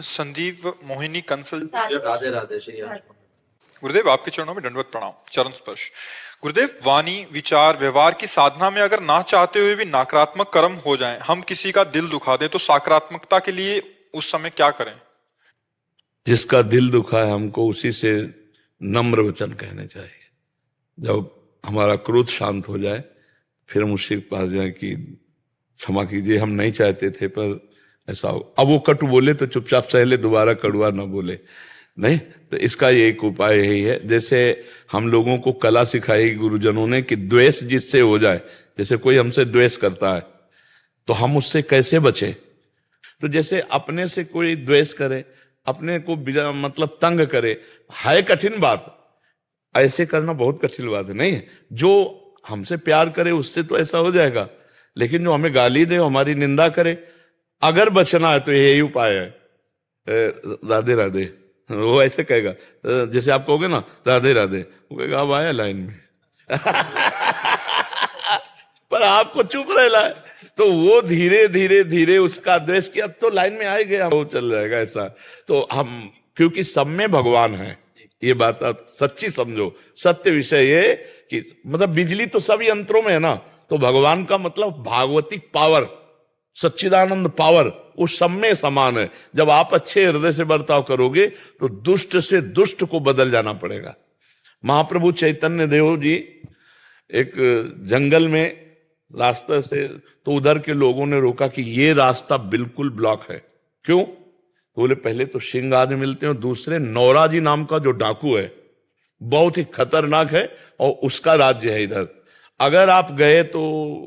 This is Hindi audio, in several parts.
संदीप मोहिनी कंसल। राधे राधे श्री गुरुदेव, आपके चरणों में दंडवत प्रणाम, चरण स्पर्श। गुरुदेव, वाणी, विचार, व्यवहार की साधना में अगर ना चाहते हुए भी नकारात्मक कर्म हो जाएं, हम किसी का दिल दुखा दें, तो सकारात्मकता के लिए उस समय क्या करें? जिसका दिल दुखा है हमको उसी से नम्र वचन कहने चाहिए। जब हमारा क्रोध शांत हो जाए फिर हम उससे पास जाए कि क्षमा कीजिए, हम नहीं चाहते थे पर ऐसा हो। अब वो कटु बोले तो चुपचाप सह ले, दोबारा कड़ुआ ना बोले। नहीं तो इसका एक उपाय यही है, जैसे हम लोगों को कला सिखाई गुरुजनों ने कि द्वेष जिससे हो जाए, जैसे कोई हमसे द्वेष करता है तो हम उससे कैसे बचे। तो जैसे अपने से कोई द्वेष करे, अपने को मतलब तंग करे, है कठिन बात, ऐसे करना बहुत कठिन बात है। नहीं, जो हमसे प्यार करे उससे तो ऐसा हो जाएगा, लेकिन जो हमें गाली दे, हमारी निंदा करे, अगर बचना है तो यही उपाय है। राधे राधे, वो ऐसे कहेगा, जैसे आप कहोगे ना राधे राधे, वो कहेगा अब आया लाइन में पर आपको चुप रहना है, तो वो धीरे धीरे धीरे उसका द्वेष कि अब तो लाइन में आ गया, वो चल जाएगा ऐसा। तो हम, क्योंकि सब में भगवान है, ये बात आप सच्ची समझो। सत्य विषय ये कि मतलब बिजली तो सब यंत्रों में है ना, तो भगवान का मतलब भागवतिक पावर, सच्चिदानंद पावर, वो सब में समान है। जब आप अच्छे हृदय से बर्ताव करोगे तो दुष्ट से दुष्ट को बदल जाना पड़ेगा। महाप्रभु चैतन्य देव जी एक जंगल में रास्ते से, तो उधर के लोगों ने रोका कि ये रास्ता बिल्कुल ब्लॉक है। क्यों? तो बोले पहले तो सिंह आदि मिलते हैं, और दूसरे नौराजी नाम का जो डाकू है बहुत ही खतरनाक है, और उसका राज्य है इधर। अगर आप गए तो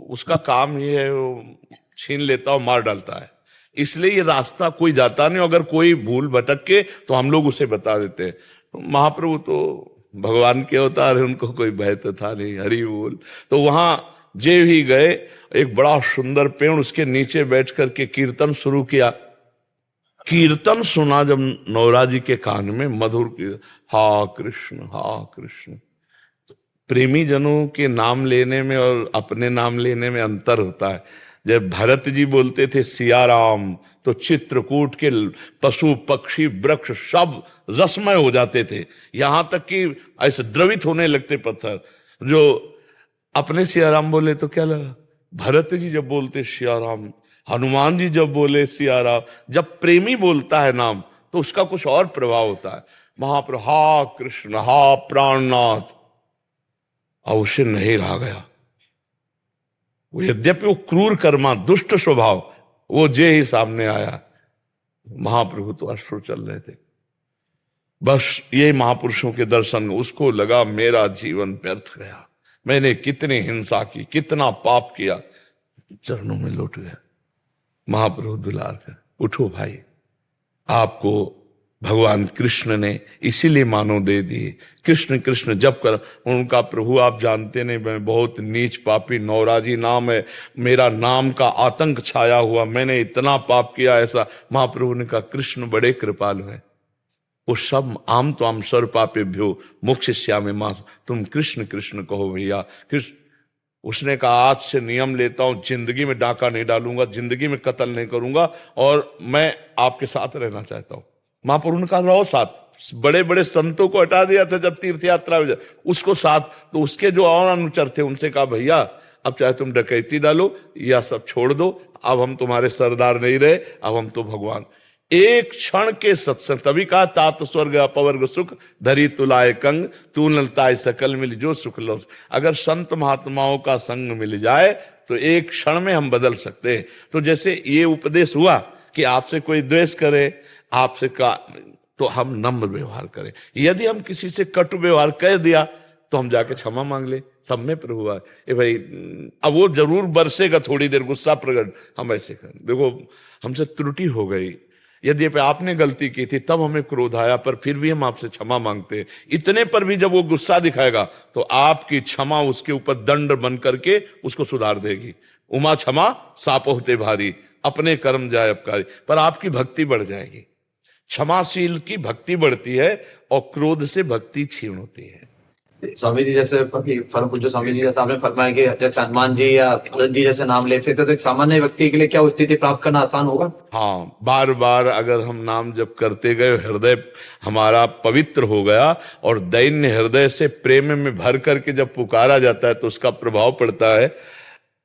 उसका काम ये है, छीन लेता और मार डालता है, इसलिए ये रास्ता कोई जाता नहीं। अगर कोई भूल भटक के तो हम लोग उसे बता देते हैं। तो महाप्रभु तो भगवान के अवतार है, उनको कोई भय तो था नहीं, हरि बोल। तो वहां जे ही गए, एक बड़ा सुंदर पेड़, उसके नीचे बैठ करके कीर्तन शुरू किया। कीर्तन सुना जब नौराजी के कान में, मधुर कीर्तन, हा कृष्ण हा कृष्ण। प्रेमी जनों के नाम लेने में और अपने नाम लेने में अंतर होता है। जब भरत जी बोलते थे सिया राम, तो चित्रकूट के पशु पक्षी वृक्ष सब रसमय हो जाते थे, यहां तक कि ऐसे द्रवित होने लगते पत्थर। जो अपने सिया राम बोले तो क्या लगा, भरत जी जब बोलते सिया राम, हनुमान जी जब बोले सिया राम, जब प्रेमी बोलता है नाम तो उसका कुछ और प्रभाव होता है। महाप्रभु हा कृष्ण हा प्राणनाथ, और उसे नहीं रहा गया। वो यद्यपि वो क्रूर कर्मा, दुष्ट स्वभाव, वो जे ही सामने आया, महाप्रभु तो अश्रु चल रहे थे। बस ये महापुरुषों के दर्शन, उसको लगा मेरा जीवन व्यर्थ गया, मैंने कितनी हिंसा की, कितना पाप किया, चरणों में लौट गया। महाप्रभु दुलार कर, उठो भाई, आपको भगवान कृष्ण ने इसीलिए मानो दे दी। कृष्ण कृष्ण जप कर उनका, प्रभु आप जानते नहीं मैं बहुत नीच पापी, नौराजी नाम है, मेरा नाम का आतंक छाया हुआ, मैंने इतना पाप किया ऐसा। महाप्रभु ने कहा कृष्ण बड़े कृपालु हैं, वो सब आम तो आम स्वर पापेभ्यो मोक्षयिष्यामि मां, तुम कृष्ण कृष्ण कहो भैया कृष्ण। उसने कहा आज से नियम लेता हूं, जिंदगी में डाका नहीं डालूंगा, जिंदगी में कत्ल नहीं करूंगा, और मैं आपके साथ रहना चाहता हूं। महाप्रभु ने कहा रहो साथ। बड़े बड़े संतों को हटा दिया था जब तीर्थ यात्रा में, उसको साथ, तो उसके जो और अनुचर थे उनसे कहा भैया अब चाहे तुम डकैती डालो या सब छोड़ दो, अब हम तुम्हारे सरदार नहीं रहे, अब हम तो भगवान। एक क्षण के सत्संग, तभी कहा तात स्वर्ग अपवर्ग सुख धरी तुलाए कंग, तू ललताए सकल मिल जो सुख लो। अगर संत महात्माओं का संग मिल जाए तो एक क्षण में हम बदल सकते हैं। तो जैसे ये उपदेश हुआ कि आपसे कोई द्वेष करे, आपसे का, तो हम नम्र व्यवहार करें। यदि हम किसी से कटु व्यवहार कर दिया तो हम जाके क्षमा मांग ले, सब में प्रभु है ए भाई। अब वो जरूर बरसेगा थोड़ी देर गुस्सा प्रकट, हम ऐसे करें, देखो हमसे त्रुटि हो गई, यदि आपने गलती की थी तब हमें क्रोध आया, पर फिर भी हम आपसे क्षमा मांगते हैं। इतने पर भी जब वो गुस्सा दिखाएगा तो आपकी क्षमा उसके ऊपर दंड बन करके उसको सुधार देगी। उमा क्षमा साप होते भारी, अपने कर्म जाए अपकारी, पर आपकी भक्ति बढ़ जाएगी। क्षमाशील की भक्ति बढ़ती है और क्रोध से भक्ति क्षीण होती है। स्वामी जी जैसे परम पूज्य स्वामी जी जैसे आपने फरमाया कि जैसे हनुमान जी या भरत जी जैसे नाम ले सकते तो एक सामान्य व्यक्ति के लिए क्या वो स्थिति प्राप्त करना आसान होगा? हाँ, बार बार अगर हम नाम जप करते गए, हृदय हमारा पवित्र हो गया और दैन्य हृदय से प्रेम में भर करके जब पुकारा जाता है तो उसका प्रभाव पड़ता है।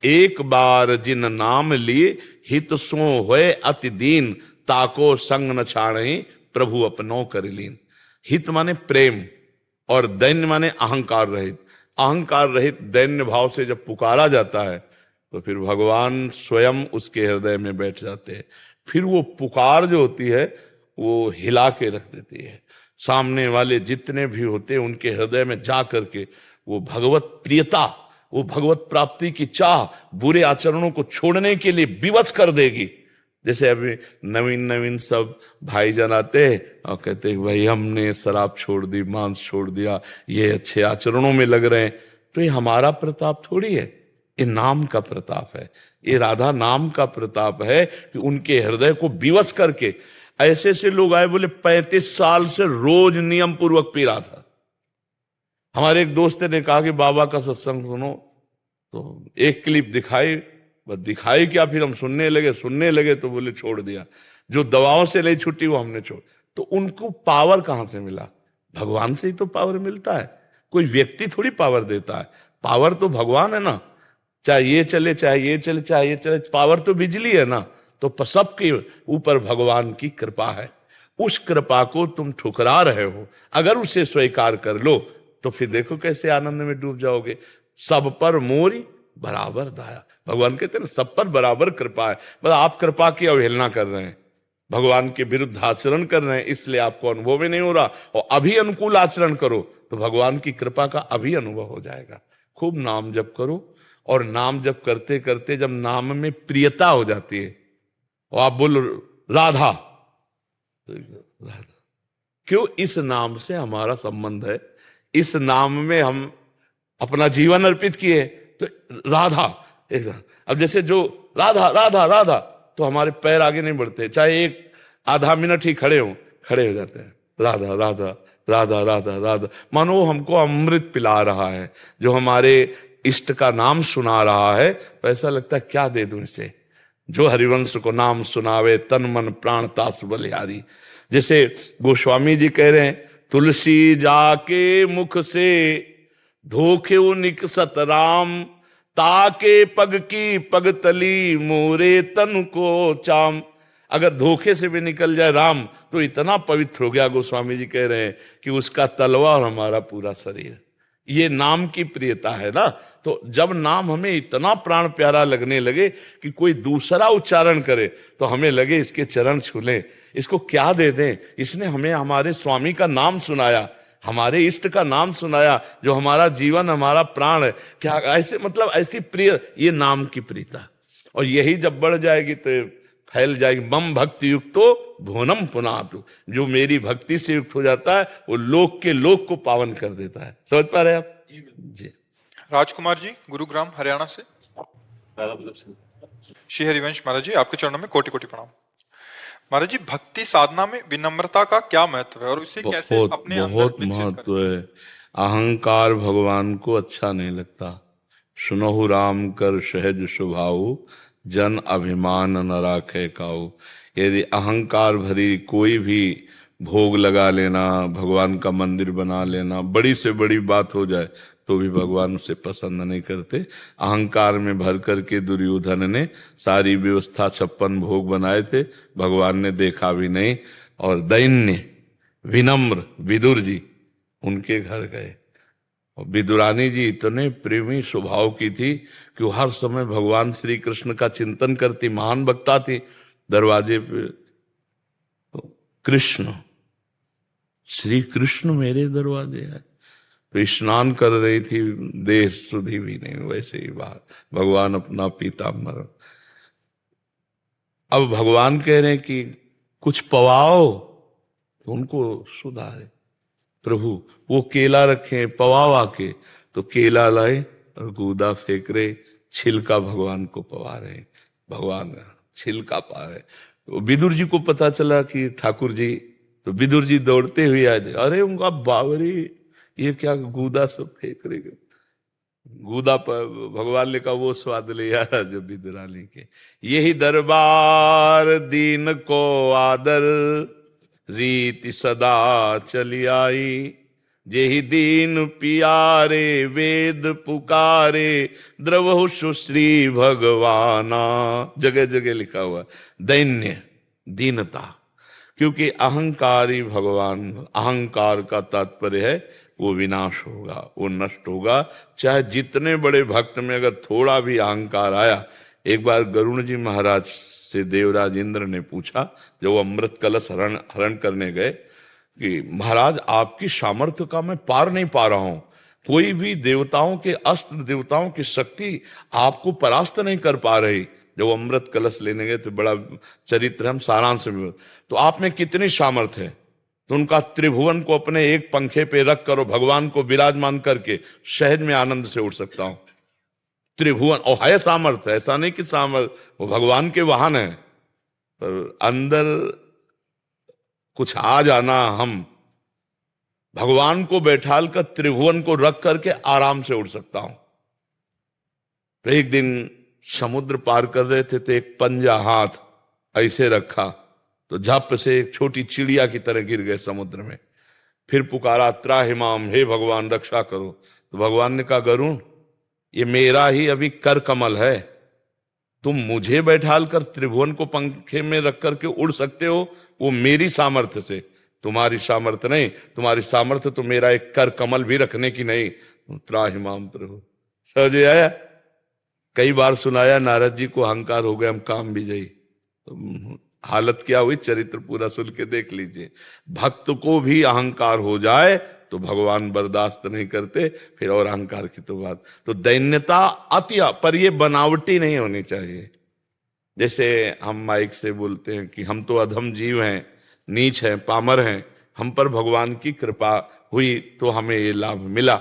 एक बार जिन नाम लिए हित सो होए अति दीन, ताको संग न छाड़हि प्रभु अपनो कर लीन। हित माने प्रेम और दैन्य माने अहंकार रहित। अहंकार रहित दैन्य भाव से जब पुकारा जाता है तो फिर भगवान स्वयं उसके हृदय में बैठ जाते हैं। फिर वो पुकार जो होती है वो हिला के रख देती है। सामने वाले जितने भी होते हैं उनके हृदय में जा करके वो भगवत प्रियता, वो भगवत प्राप्ति की चाह बुरे आचरणों को छोड़ने के लिए विवश कर देगी। जैसे अभी नवीन नवीन सब भाईजान आते हैं और कहते हैं भाई हमने शराब छोड़ दी, मांस छोड़ दिया, ये अच्छे आचरणों में लग रहे हैं। तो ये हमारा प्रताप थोड़ी है, ये नाम का प्रताप है। ये राधा नाम का प्रताप है कि उनके हृदय को विवश करके ऐसे ऐसे लोग आए, बोले 35 साल से रोज नियम पूर्वक पी रहा था। हमारे एक दोस्त ने कहा कि बाबा का सत्संग सुनो, तो एक क्लिप दिखाई, बस दिखाई क्या, फिर हम सुनने लगे तो बोले छोड़ दिया। जो दवाओं से नहीं छुट्टी वो हमने छोड़। तो उनको पावर कहां से मिला? भगवान से ही तो पावर मिलता है। कोई व्यक्ति थोड़ी पावर देता है, पावर तो भगवान है ना। चाहे ये चले चाहे ये चले चाहे ये चले, पावर तो बिजली है ना। तो सबके ऊपर भगवान की कृपा है। उस कृपा को तुम ठुकरा रहे हो, अगर उसे स्वीकार कर लो तो फिर देखो कैसे आनंद में डूब जाओगे। सब पर मोरी बराबर दया, भगवान कहते हैं ना सब पर बराबर कृपा है। मतलब आप कृपा की अवहेलना कर रहे हैं, भगवान के विरुद्ध आचरण कर रहे हैं, इसलिए आपको अनुभव ही नहीं हो रहा। और अभी अनुकूल आचरण करो तो भगवान की कृपा का अभी अनुभव हो जाएगा। खूब नाम जप करो, और नाम जप करते करते जब नाम में प्रियता हो जाती है और आप बोलो राधा, राधा क्यों? इस नाम से हमारा संबंध है, इस नाम में हम अपना जीवन अर्पित किए, तो राधा एकदम। अब जैसे जो राधा राधा राधा, तो हमारे पैर आगे नहीं बढ़ते, चाहे एक आधा मिनट ही खड़े हो जाते हैं। राधा राधा राधा राधा राधा, मानो वो हमको अमृत पिला रहा है, जो हमारे इष्ट का नाम सुना रहा है। तो ऐसा लगता है क्या दे दूं इसे। जो हरिवंश को नाम सुनावे, तन मन प्राण तासु बलिहारी। जैसे गोस्वामी जी कह रहे हैं, तुलसी जाके मुख से धोखे निकसत राम, ताके पग की पग तली मोरे तन को चाम। अगर धोखे से भी निकल जाए राम तो इतना पवित्र हो गया, गोस्वामी जी कह रहे हैं कि उसका तलवा और हमारा पूरा शरीर। ये नाम की प्रियता है ना। तो जब नाम हमें इतना प्राण प्यारा लगने लगे कि कोई दूसरा उच्चारण करे तो हमें लगे इसके चरण छू लें, इसको क्या दे दें। इसने हमें हमारे स्वामी का नाम सुनाया, हमारे इष्ट का नाम सुनाया, जो हमारा जीवन हमारा प्राण है। क्या ऐसे मतलब ऐसी प्रिय, ये नाम की प्रियता। और यही जब बढ़ जाएगी तो फैल जाएगी। मम भक्ति युक्तो भुवनम पुनातु, जो मेरी भक्ति से युक्त हो जाता है वो लोक के लोक को पावन कर देता है। समझ पा रहे हैं आप जी? राजकुमार जी, गुरुग्राम हरियाणा से। श्री हरिवंश महाराज जी, आपके चरणों में कोटि कोटि प्रणाम। महाराज जी, भक्ति साधना में विनम्रता का क्या महत्व है और इसे कैसे अपने अंदर बहुत विकसित महत्व है। अहंकार भगवान को अच्छा नहीं लगता। सुनहु राम कर सहज स्वभाव, जन अभिमान न राखे काऊ। यदि अहंकार भरी कोई भी भोग लगा लेना, भगवान का मंदिर बना लेना, बड़ी से बड़ी बात हो जाए तो भी भगवान उसे पसंद नहीं करते। अहंकार में भर करके दुर्योधन ने सारी व्यवस्था 56 भोग बनाए थे, भगवान ने देखा भी नहीं। और दैन्य विनम्र विदुर जी उनके घर गए। और विदुरानी जी इतने प्रेमी स्वभाव की थी कि वो हर समय भगवान श्री कृष्ण का चिंतन करती, महान वक्ता थी। दरवाजे पे कृष्ण, श्री कृष्ण मेरे दरवाजे है। तो स्नान कर रही थी, देह सुधी भी नहीं, वैसे ही बाहर भगवान अपना पीताम्बर। अब भगवान कह रहे हैं कि कुछ पवाओ, तो उनको सुधारे। प्रभु वो केला रखे, पवाओ आके, तो केला लाए और गूदा फेंक रहे, छिलका भगवान को पवा रहे। भगवान छिलका पा रहे। तो विदुर जी को पता चला कि ठाकुर जी, तो विदुर जी दौड़ते हुए आए। अरे उनका बावरी, ये क्या गूदा सब फेंक रहे, गूदा पर भगवान ने कहा वो स्वाद ले यार जब विदराली के। यही दरबार दीन को आदर, रीति सदा चली आई, जेहि दीन पियारे वेद पुकारे, द्रवहु सुश्री भगवाना। जगह जगह लिखा हुआ दैन्य, दीनता, क्योंकि अहंकारी भगवान, अहंकार का तात्पर्य है वो विनाश होगा, वो नष्ट होगा। चाहे जितने बड़े भक्त में अगर थोड़ा भी अहंकार आया। एक बार गरुण जी महाराज से देवराज इंद्र ने पूछा, जब वो अमृत कलश हरण करने गए, कि महाराज आपकी सामर्थ्य का मैं पार नहीं पा रहा हूं, कोई भी देवताओं के अस्त्र, देवताओं की शक्ति आपको परास्त नहीं कर पा रही। जब अमृत कलश लेने गए तो बड़ा चरित्र हम सारांश में, तो आप में कितनी सामर्थ्य है? तो उनका त्रिभुवन को अपने एक पंखे पे रख करो, भगवान को विराजमान करके सहज में आनंद से उड़ सकता हूं। त्रिभुवन, और है सामर्थ्य, ऐसा नहीं कि सामर्थ्य, वो भगवान के वाहन है, पर अंदर कुछ आ जाना, हम भगवान को बैठाल कर त्रिभुवन को रख करके आराम से उड़ सकता हूं। तो एक दिन समुद्र पार कर रहे थे तो एक पंजा हाथ ऐसे रखा तो झप से एक छोटी चिड़िया की तरह गिर गए समुद्र में। फिर पुकारा त्राहिमाम, हे भगवान रक्षा करो। तो भगवान ने कहा, गरुण ये मेरा ही अभी कर कमल है, तुम मुझे बैठाल कर त्रिभुवन को पंखे में रख करके उड़ सकते हो, वो मेरी सामर्थ्य से, तुम्हारी सामर्थ्य नहीं। तुम्हारी सामर्थ्य तो मेरा एक कर कमल भी रखने की नहीं। त्राहिमाम प्रभु समझ आया। कई बार सुनाया नारद जी को अहंकार हो गया, हम काम भी जाई, तो हालत क्या हुई, चरित्र पूरा सुन के देख लीजिए। भक्त को भी अहंकार हो जाए तो भगवान बर्दाश्त नहीं करते, फिर और अहंकार की तो बात। तो दैन्यता अति, पर ये बनावटी नहीं होनी चाहिए। जैसे हम माइक से बोलते हैं कि हम तो अधम जीव हैं, नीच हैं, पामर हैं, हम पर भगवान की कृपा हुई तो हमें ये लाभ मिला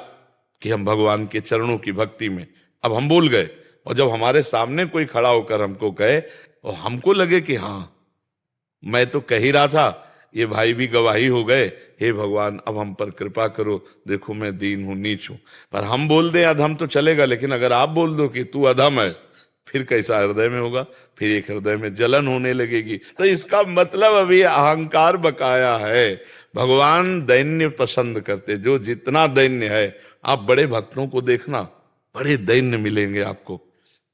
कि हम भगवान के चरणों की भक्ति में, अब हम भूल गए। और जब हमारे सामने कोई खड़ा होकर हमको कहे और हमको लगे कि हाँ मैं तो कह ही रहा था, ये भाई भी गवाही हो गए, हे भगवान अब हम पर कृपा करो, देखो मैं दीन हूं, नीच हूं। पर हम बोल दें अधम तो चलेगा, लेकिन अगर आप बोल दो कि तू अधम है, फिर कैसा हृदय में होगा, फिर एक हृदय में जलन होने लगेगी। तो इसका मतलब अभी अहंकार बकाया है। भगवान दैन्य पसंद करते, जो जितना दैन्य है। आप बड़े भक्तों को देखना, बड़े दैन्य मिलेंगे आपको।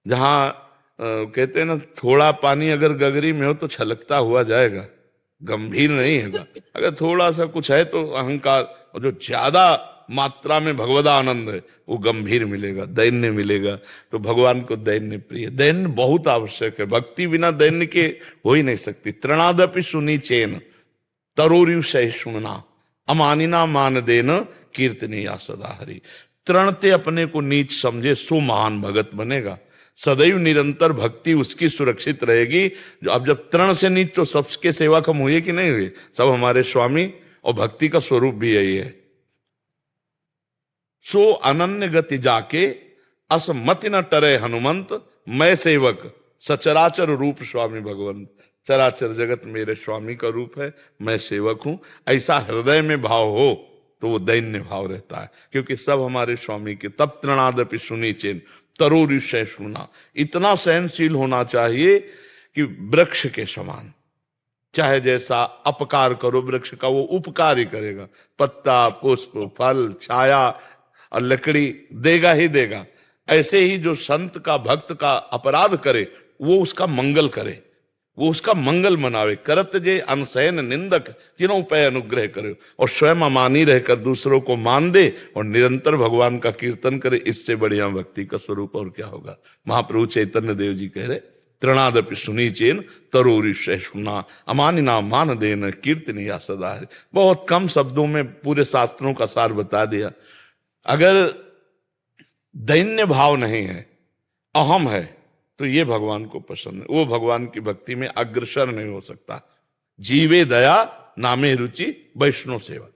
जहां कहते हैं ना, थोड़ा पानी अगर गगरी में हो तो छलकता हुआ जाएगा, गंभीर नहीं होगा। अगर थोड़ा सा कुछ है तो अहंकार, और जो ज्यादा मात्रा में भगवदा आनंद है वो गंभीर मिलेगा, दैन्य मिलेगा। तो भगवान को दैन्य प्रिय, दैन्य बहुत आवश्यक है। भक्ति बिना दैन्य के हो ही नहीं सकती। तृणादपि सुनी चेन तरोरिव सहिष्णुना, अमानिना मान देन कीर्तनीया सदा हरि। तृणते अपने को नीच समझे सो महान भगत बनेगा। सदैव निरंतर भक्ति उसकी सुरक्षित रहेगी। जो अब जब तृण से नीच, तो सबके सेवक हम हुए कि नहीं हुए, सब हमारे स्वामी। और भक्ति का स्वरूप भी यही है। सो अनन्य गति जाके असमति न टरे हनुमंत, मैं सेवक सचराचर रूप स्वामी भगवंत। चराचर जगत मेरे स्वामी का रूप है, मैं सेवक हूं। ऐसा हृदय में भाव हो तो वो दैन्य भाव रहता है, क्योंकि सब हमारे स्वामी के। तब तृणादपि सुनी चेन तरोरि सहिष्णुना, इतना सहनशील होना चाहिए कि वृक्ष के समान। चाहे जैसा अपकार करो वृक्ष का, वो उपकार ही करेगा। पत्ता, पुष्प, फल, छाया और लकड़ी देगा ही देगा। ऐसे ही जो संत का, भक्त का अपराध करे, वो उसका मंगल करे, वो उसका मंगल मनावे। करत जे अनसैन निंदक तीनों पे अनुग्रह करे, और स्वयं अमानी रहकर दूसरों को मान दे और निरंतर भगवान का कीर्तन करे। इससे बढ़िया भक्ति का स्वरूप और क्या होगा। महाप्रभु चैतन्य देव जी कह रहे, तृणादपि सुनी चेन तरोरि सहिष्णुना, अमानिना मान देन कीर्तनीया सदा हरि। बहुत कम शब्दों में पूरे शास्त्रों का सार बता दिया। अगर दैन्य भाव नहीं है, अहम है, तो ये भगवान को पसंद है। वो भगवान की भक्ति में अग्रसर नहीं हो सकता। जीवे दया नामे रुचि वैष्णव सेवा।